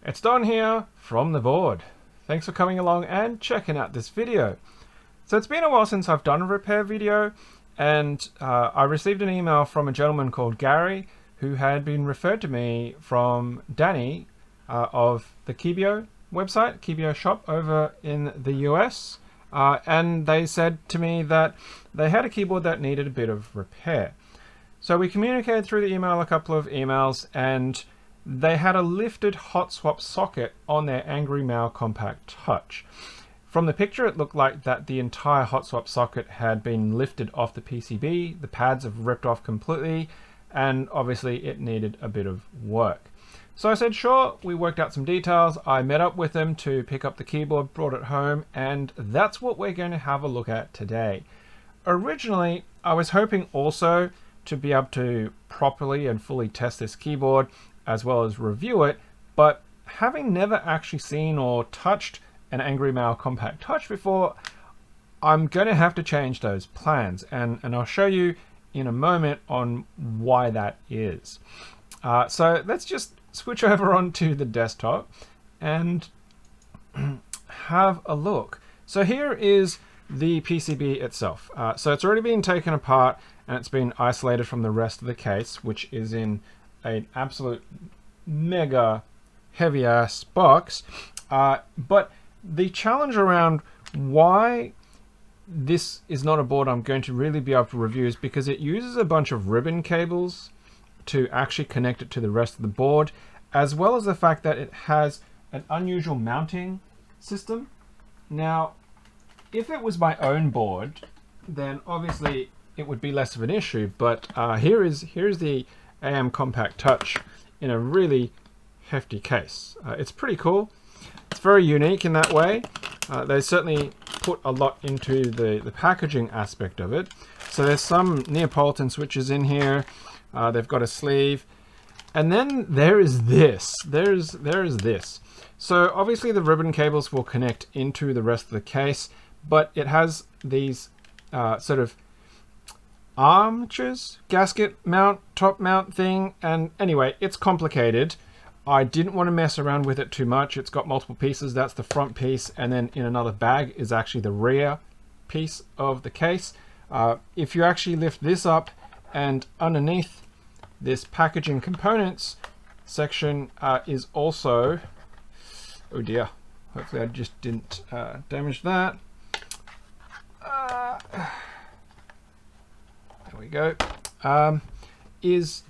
It's Don here from the board. Thanks for coming along and checking out this video. So it's been a while since I've done a repair video, and I received an email from a gentleman called Gary who had been referred to me from Danny of the Kibio website, Kibio shop over in the US. And they said to me that they had a keyboard that needed a bit of repair. So we communicated through the email a couple of emails, and they had a lifted Hotswap socket on their Angry Miao Compact Touch. From the picture, it looked like that the entire Hotswap socket had been lifted off the PCB. The pads have ripped off completely, and obviously it needed a bit of work. So I said, sure, we worked out some details. I met up with them to pick up the keyboard, brought it home, and that's what we're going to have a look at today. Originally, I was hoping also to be able to properly and fully test this keyboard as well as review it, but having never actually seen or touched an Angry Miao Compact Touch before, I'm going to have to change those plans, and I'll show you in a moment on why that is. So let's just switch over onto the desktop and have a look. So here is the PCB itself. So it's already been taken apart and it's been isolated from the rest of the case, which is in an absolute mega heavy ass box. But the challenge around why this is not a board I'm going to really be able to review is because it uses a bunch of ribbon cables to actually connect it to the rest of the board, as well as the fact that it has an unusual mounting system. Now, if it was my own board, then obviously it would be less of an issue, but here's the AM Compact Touch in a really hefty case. It's pretty cool. It's very unique in that way. They certainly put a lot into the packaging aspect of it. So there's some Neapolitan switches in here. They've got a sleeve. And then there is this. There is this. So obviously the ribbon cables will connect into the rest of the case, but it has these sort of armatures, gasket mount, top mount thing. And anyway, it's complicated. I didn't want to mess around with it too much. It's got multiple pieces. That's the front piece, and then in another bag is actually the rear piece of the case. If you actually lift this up, and underneath this packaging components section is also, oh dear, hopefully I just didn't damage that. There we go. Is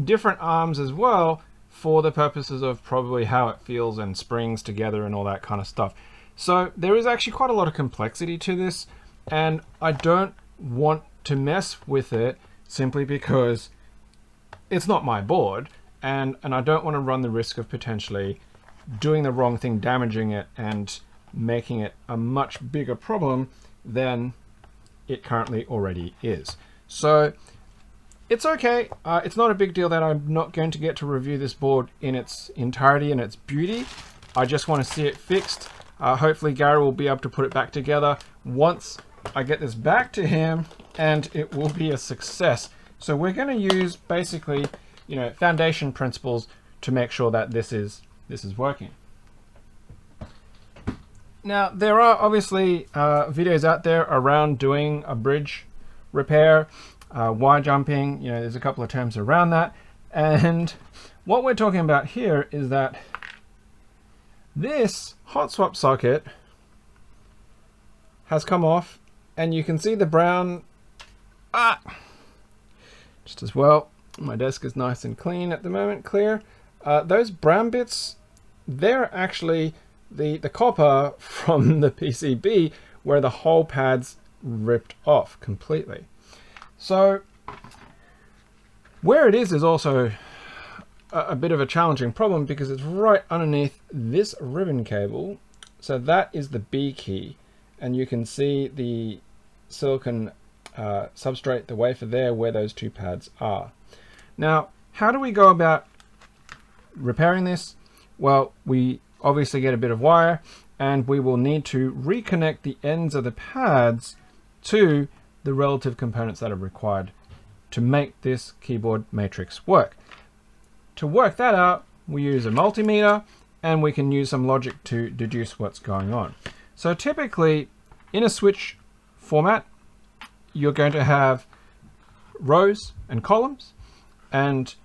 different arms as well, for the purposes of probably how it feels and springs together and all that kind of stuff. So there is actually quite a lot of complexity to this, and I don't want to mess with it simply because it's not my board, and I don't want to run the risk of potentially doing the wrong thing, damaging it, and making it a much bigger problem than it currently already is. So it's okay. It's not a big deal that I'm not going to get to review this board in its entirety and its beauty. I just want to see it fixed. Hopefully Gary will be able to put it back together once I get this back to him, and it will be a success. So we're going to use basically, foundation principles to make sure that this is working. Now, there are obviously videos out there around doing a bridge repair, wire jumping, there's a couple of terms around that. And what we're talking about here is that this Hotswap socket has come off, and you can see the brown, just as well. My desk is nice and clean at the moment, clear. Those brown bits, they're actually the copper from the PCB where the whole pad's ripped off completely. So where it is also a bit of a challenging problem because it's right underneath this ribbon cable. So that is the B key, and you can see the silicon substrate, the wafer there, where those two pads are. Now, how do we go about repairing this? Well, we obviously get a bit of wire, and we will need to reconnect the ends of the pads to the relative components that are required to make this keyboard matrix work. To work that out, we use a multimeter and we can use some logic to deduce what's going on. So typically in a switch format, you're going to have rows and columns, and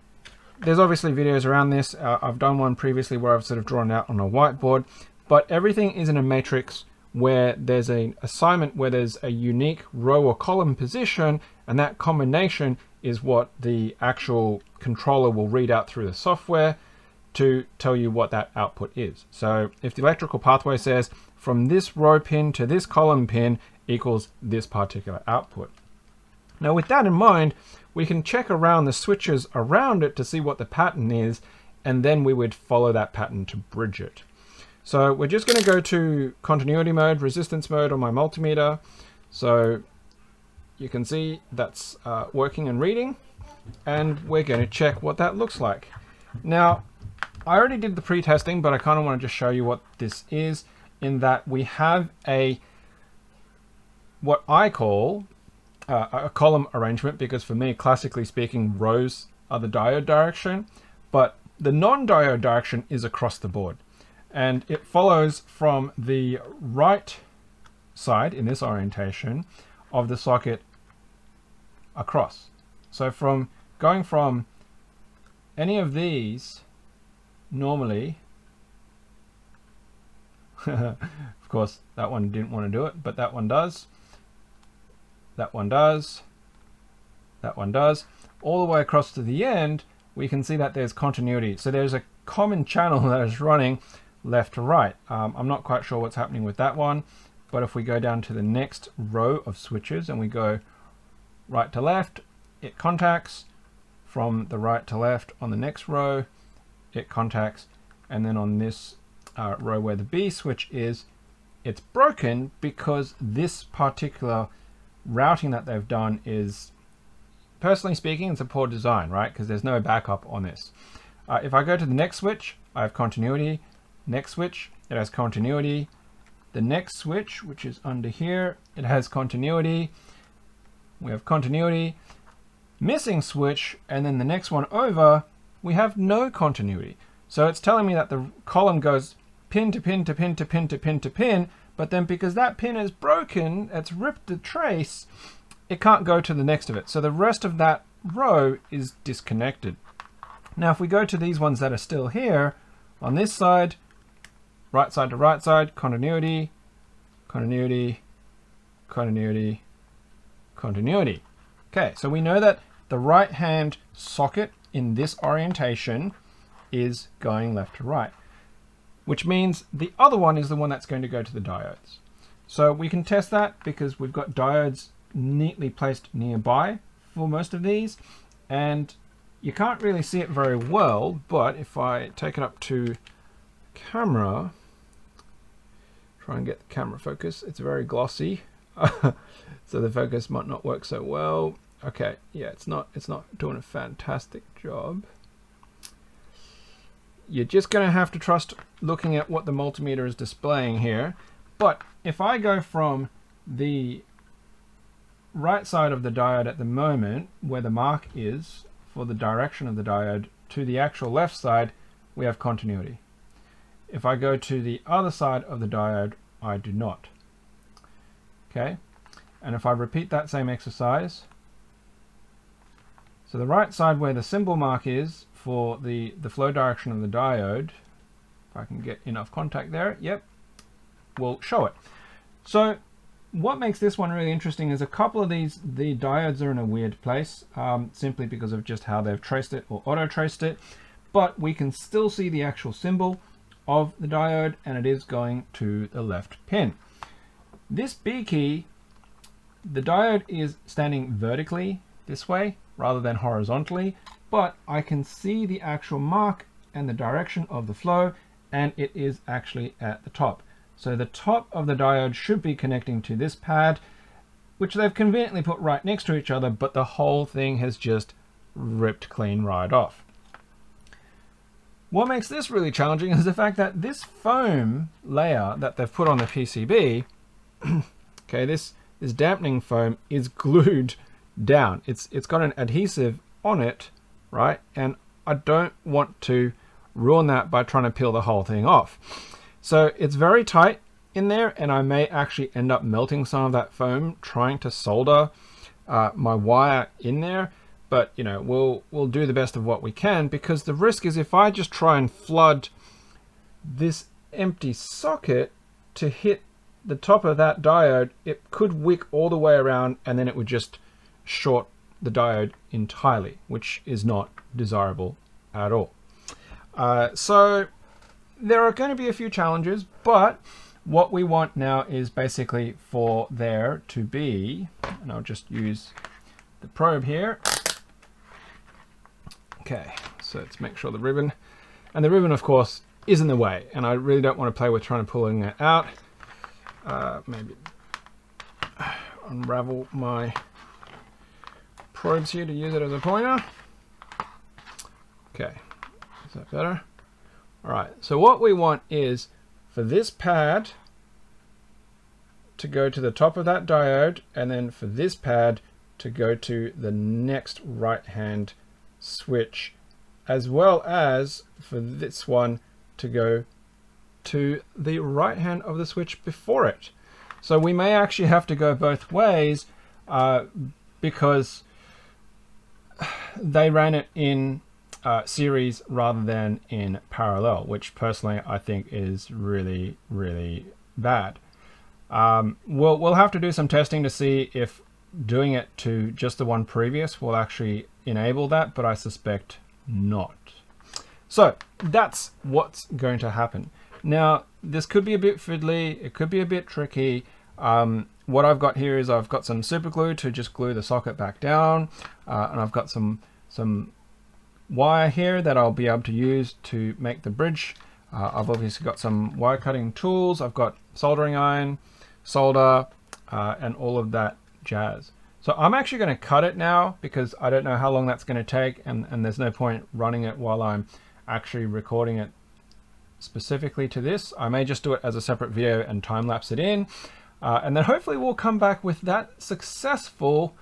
there's obviously videos around this. I've done one previously where I've sort of drawn it out on a whiteboard, but everything is in a matrix where there's an assignment where there's a unique row or column position, and that combination is what the actual controller will read out through the software to tell you what that output is. So if the electrical pathway says from this row pin to this column pin equals this particular output. Now with that in mind, we can check around the switches around it to see what the pattern is, and then we would follow that pattern to bridge it. So we're just going to go to continuity mode, resistance mode on my multimeter. So you can see that's working and reading, and we're going to check what that looks like. Now, I already did the pre-testing, but I kind of want to just show you what this is, in that we have what I call a column arrangement, because for me, classically speaking, rows are the diode direction, but the non-diode direction is across the board. And it follows from the right side in this orientation of the socket across. So from going from any of these, normally, of course, that one didn't want to do it, but that one does. That one does. That one does. All the way across to the end, we can see that there's continuity. So there's a common channel that is running left to right. I'm not quite sure what's happening with that one, but if we go down to the next row of switches and we go right to left, it contacts. From the right to left on the next row, it contacts. And then on this row where the B switch is, it's broken because this particular routing that they've done is, personally speaking, it's a poor design, right? Because there's no backup on this. If I go to the next switch, I have continuity. Next switch, it has continuity. The next switch, which is under here, it has continuity. We have continuity. Missing switch, and then the next one over, we have no continuity. So it's telling me that the column goes pin to pin to pin to pin to pin to pin, but then because that pin is broken, it's ripped the trace, it can't go to the next of it. So the rest of that row is disconnected. Now if we go to these ones that are still here, on this side, right side to right side, continuity, continuity, continuity, continuity. Okay, so we know that the right hand socket in this orientation is going left to right, which means the other one is the one that's going to go to the diodes. So we can test that because we've got diodes neatly placed nearby for most of these, and you can't really see it very well, but if I take it up to camera, try and get the camera focus, it's very glossy. So the focus might not work so well. Okay, yeah, it's not doing a fantastic job. You're just going to have to trust looking at what the multimeter is displaying here. But if I go from the right side of the diode at the moment, where the mark is for the direction of the diode, to the actual left side, we have continuity. If I go to the other side of the diode, I do not. Okay, and if I repeat that same exercise, so the right side where the symbol mark is for the flow direction of the diode, if I can get enough contact there, yep, we'll show it. So what makes this one really interesting is a couple of these, the diodes are in a weird place, simply because of just how they've traced it or auto-traced it, but we can still see the actual symbol of the diode, and it is going to the left pin. This B key, the diode is standing vertically this way rather than horizontally, but I can see the actual mark and the direction of the flow, and it is actually at the top. So the top of the diode should be connecting to this pad, which they've conveniently put right next to each other, but the whole thing has just ripped clean right off. What makes this really challenging is the fact that this foam layer that they've put on the PCB, okay, this dampening foam is glued down. It's got an adhesive on it, right? And I don't want to ruin that by trying to peel the whole thing off. So it's very tight in there, and I may actually end up melting some of that foam trying to solder my wire in there. But you know, we'll do the best of what we can, because the risk is if I just try and flood this empty socket to hit the top of that diode, it could wick all the way around, and then it would just short the diode entirely, which is not desirable at all. So there are going to be a few challenges, but what we want now is basically for there to be, and I'll just use the probe here. Okay, so let's make sure the ribbon, and the ribbon of course is in the way, and I really don't want to play with trying to pulling it out. Maybe unravel my probes here to use it as a pointer. Okay, is that better? All right, so what we want is for this pad to go to the top of that diode, and then for this pad to go to the next right-hand switch, as well as for this one to go to the right hand of the switch before it. So we may actually have to go both ways because they ran it in series rather than in parallel, which personally I think is really, really bad. We'll have to do some testing to see if doing it to just the one previous will actually enable that, but I suspect not. So that's what's going to happen. Now, this could be a bit fiddly, it could be a bit tricky. What I've got here is I've got some super glue to just glue the socket back down, and I've got some wire here that I'll be able to use to make the bridge. I've obviously got some wire cutting tools, I've got soldering iron, solder, and all of that jazz. So I'm actually going to cut it now because I don't know how long that's going to take, and there's no point running it while I'm actually recording it specifically to this. I may just do it as a separate video and time lapse it in, and then hopefully we'll come back with that successful,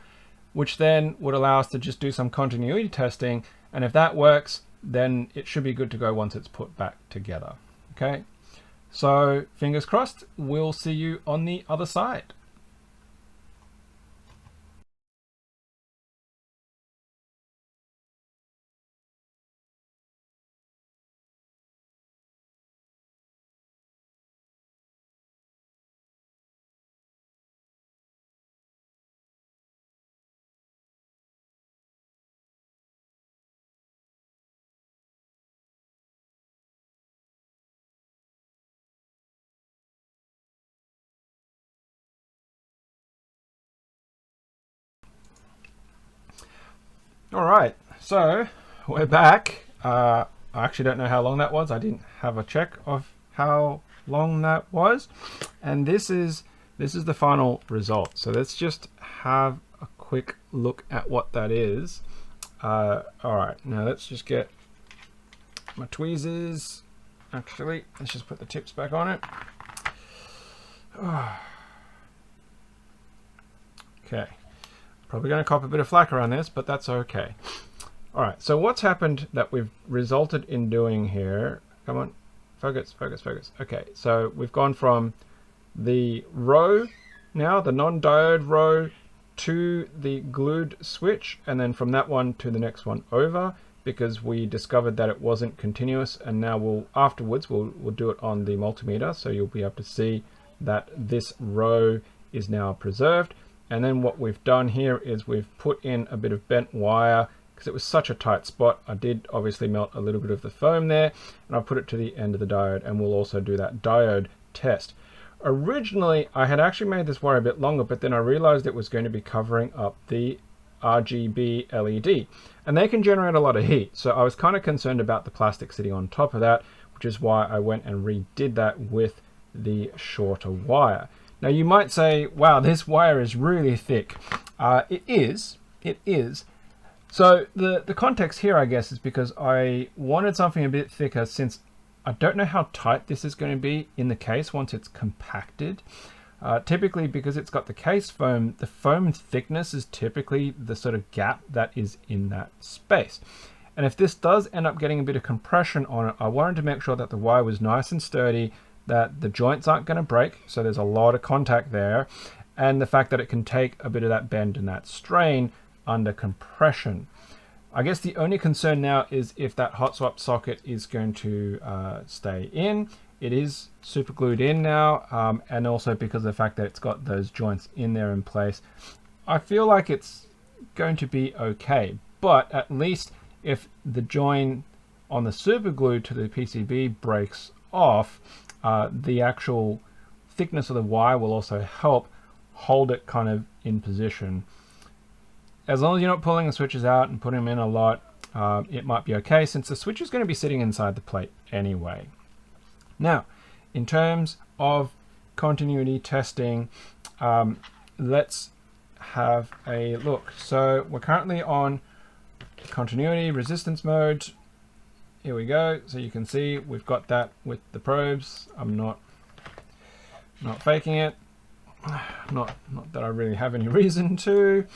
which then would allow us to just do some continuity testing, and if that works, then it should be good to go once it's put back together. Okay, so fingers crossed, we'll see you on the other side. All right, so we're back. I actually don't know how long that was. I didn't have a check of how long that was. And this is the final result. So let's just have a quick look at what that is. All right, now let's just get my tweezers. Actually, let's just put the tips back on it. Okay. Probably going to cop a bit of flack around this, but that's okay. All right, so what's happened that we've resulted in doing here, come on, focus, focus, focus. Okay, so we've gone from the row now, the non-diode row, to the glued switch, and then from that one to the next one over, because we discovered that it wasn't continuous, and now afterwards we'll do it on the multimeter, so you'll be able to see that this row is now preserved. And then what we've done here is we've put in a bit of bent wire because it was such a tight spot. I did obviously melt a little bit of the foam there, and I put it to the end of the diode, and we'll also do that diode test. Originally, I had actually made this wire a bit longer, but then I realized it was going to be covering up the RGB LED, and they can generate a lot of heat. So I was kind of concerned about the plastic sitting on top of that, which is why I went and redid that with the shorter wire. Now you might say, wow, this wire is really thick. It is. So the context here, I guess, is because I wanted something a bit thicker, since I don't know how tight this is going to be in the case once it's compacted. Typically, because it's got the case foam, the foam thickness is typically the sort of gap that is in that space. And if this does end up getting a bit of compression on it, I wanted to make sure that the wire was nice and sturdy, that the joints aren't going to break, so there's a lot of contact there, and the fact that it can take a bit of that bend and that strain under compression. I guess the only concern now is if that Hotswap socket is going to stay in. It is super glued in now, and also because of the fact that it's got those joints in there in place. I feel like it's going to be okay, but at least if the join on the super glue to the PCB breaks off, the actual thickness of the wire will also help hold it kind of in position. As long as you're not pulling the switches out and putting them in a lot, it might be okay, since the switch is going to be sitting inside the plate anyway. Now, in terms of continuity testing, let's have a look. So we're currently on continuity resistance mode. Here we go. So you can see we've got that with the probes. I'm not faking it. Not that I really have any reason to.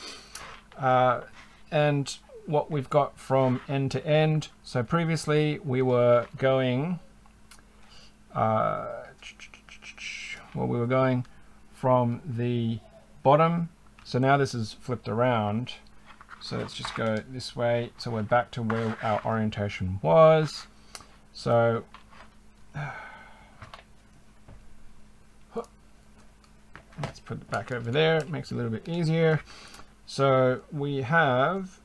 And what we've got from end to end. So previously we were going, we were going from the bottom. So now this is flipped around. So let's just go this way. So we're back to where our orientation was. So let's put it back over there. It makes it a little bit easier. So we have,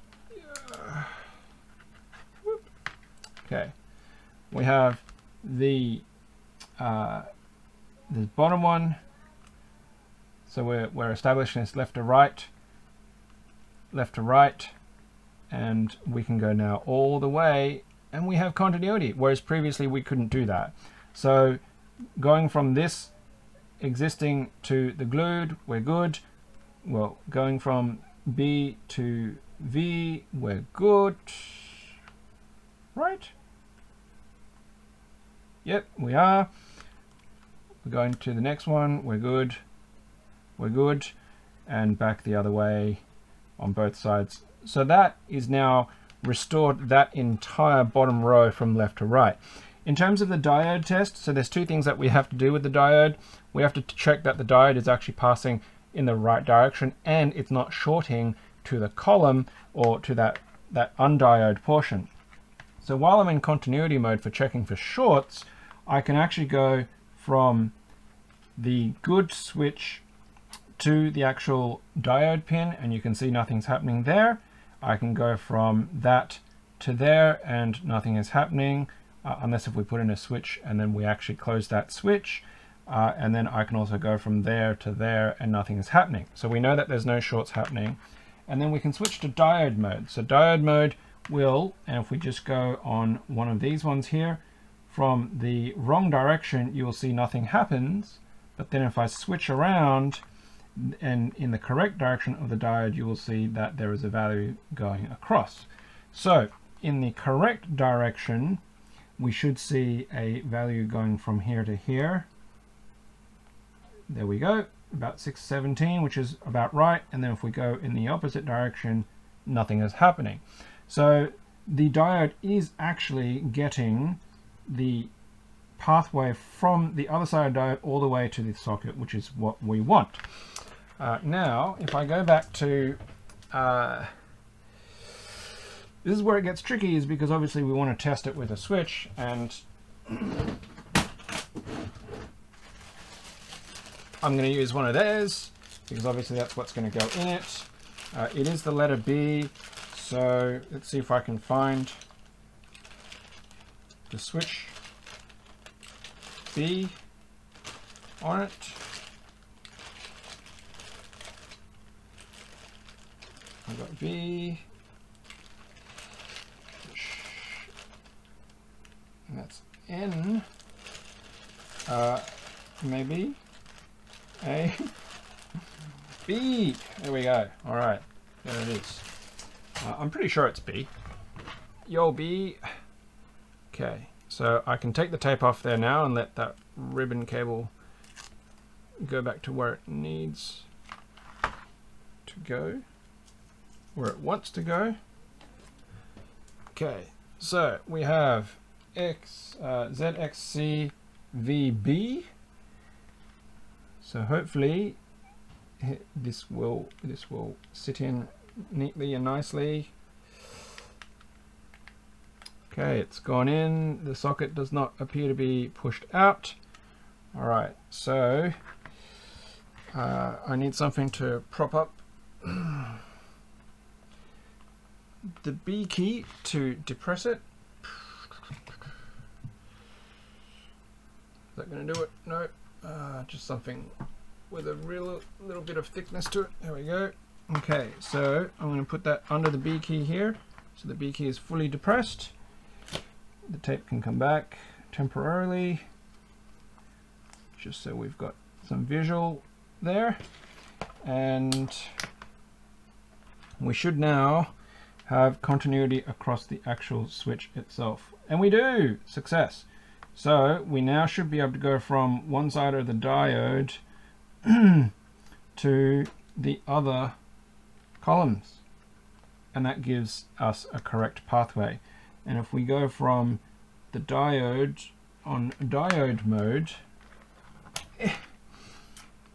okay, we have the this bottom one. So we're establishing this left to right, and we can go now all the way, and we have continuity, whereas previously we couldn't do that. So going from this existing to the glued, we're good. Well, going from B to V, we're good, right? Yep, we are. We're going to the next one, we're good, and back the other way on both sides. So that is now restored that entire bottom row from left to right. In terms of the diode test, so there's two things that we have to do with the diode. We have to check that the diode is actually passing in the right direction and it's not shorting to the column or to that undiode portion. So while I'm in continuity mode for checking for shorts, I can actually go from the good switch to the actual diode pin, and you can see nothing's happening there. I can go from that to there and nothing is happening, unless if we put in a switch and then we actually close that switch. And then I can also go from there to there and nothing is happening. So we know that there's no shorts happening. And then we can switch to diode mode. So diode mode will, and if we just go on one of these ones here, from the wrong direction, you will see nothing happens. But then if I switch around and in the correct direction of the diode, you will see that there is a value going across. So in the correct direction, we should see a value going from here to here. There we go, about 617, which is about right. And then if we go in the opposite direction, nothing is happening. So the diode is actually getting the pathway from the other side of the diode all the way to the socket, which is what we want. Now, if I go back to, this is where it gets tricky, is because obviously we want to test it with a switch, and I'm going to use one of theirs because obviously that's what's going to go in it. It is the letter B, so let's see if I can find the switch B on it. I've got B, and that's N, maybe A, B, there we go. All right, there it is. I'm pretty sure it's B. Yo, B. Okay, so I can take the tape off there now and let that ribbon cable go back to where it needs to go, where it wants to go. Okay, so we have ZXCVB. So hopefully this will sit in neatly and nicely. Okay, it's gone in. The socket does not appear to be pushed out. All right, so I need something to prop up the B key to depress it. Is that going to do it? No. Just something with a little bit of thickness to it. There we go. Okay, so I'm going to put that under the B key here. So the B key is fully depressed. The tape can come back temporarily, just so we've got some visual there. And we should now have continuity across the actual switch itself. And we do! Success! So we now should be able to go from one side of the diode to the other columns. And that gives us a correct pathway. And if we go from the diode on diode mode,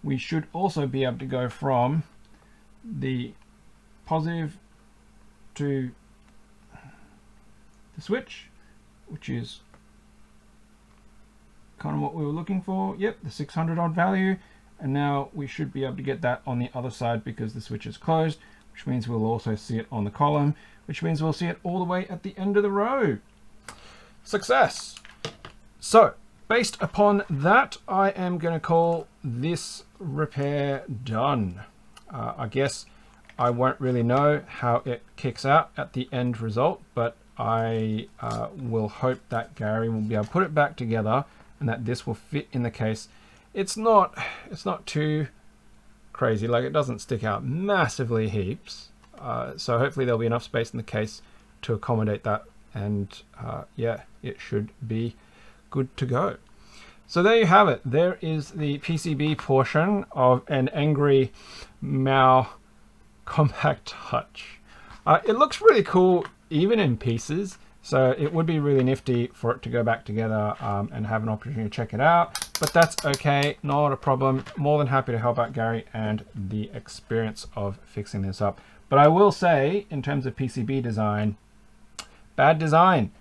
we should also be able to go from the positive to the switch, which is kind of what we were looking for. Yep, the 600 odd value. And now we should be able to get that on the other side because the switch is closed, which means we'll also see it on the column, which means we'll see it all the way at the end of the row. Success! So, based upon that, I am going to call this repair done. I guess I won't really know how it kicks out at the end result, but I will hope that Gary will be able to put it back together and that this will fit in the case. It's not too crazy, like it doesn't stick out massively heaps. So hopefully there'll be enough space in the case to accommodate that, and yeah, it should be good to go. So there you have it. There is the PCB portion of an Angry Miao Compact Touch. It looks really cool even in pieces, so it would be really nifty for it to go back together and have an opportunity to check it out, but that's okay, not a problem. More than happy to help out Gary and the experience of fixing this up. But I will say, in terms of PCB design, bad design.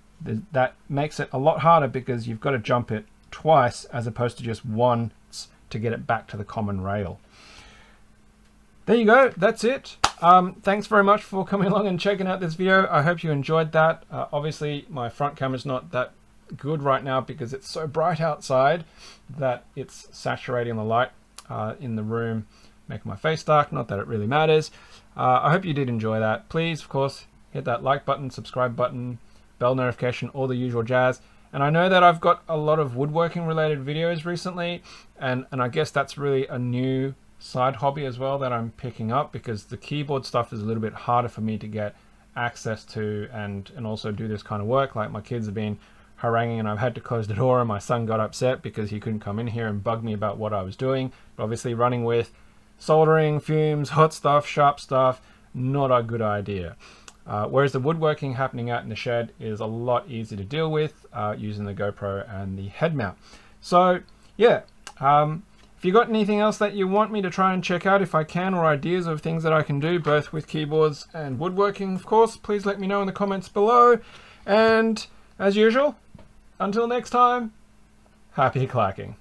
That makes it a lot harder because you've got to jump it twice as opposed to just once to get it back to the common rail. There you go, that's it. Thanks very much for coming along and checking out this video. I hope you enjoyed that. Obviously my front camera's not that good right now because it's so bright outside that it's saturating the light in the room, making my face dark. Not that it really matters. I hope you did enjoy that. Please, of course, hit that like button, subscribe button, bell notification, all the usual jazz. And I know that I've got a lot of woodworking related videos recently, and I guess that's really a new side hobby as well that I'm picking up, because the keyboard stuff is a little bit harder for me to get access to and also do this kind of work. Like my kids have been haranguing and I've had to close the door, and my son got upset because he couldn't come in here and bug me about what I was doing. But obviously running with soldering, fumes, hot stuff, sharp stuff, not a good idea. Whereas the woodworking happening out in the shed is a lot easier to deal with using the GoPro and the head mount. So yeah, if you got anything else that you want me to try and check out if I can, or ideas of things that I can do both with keyboards and woodworking, of course, please let me know in the comments below. And as usual, until next time, happy clacking.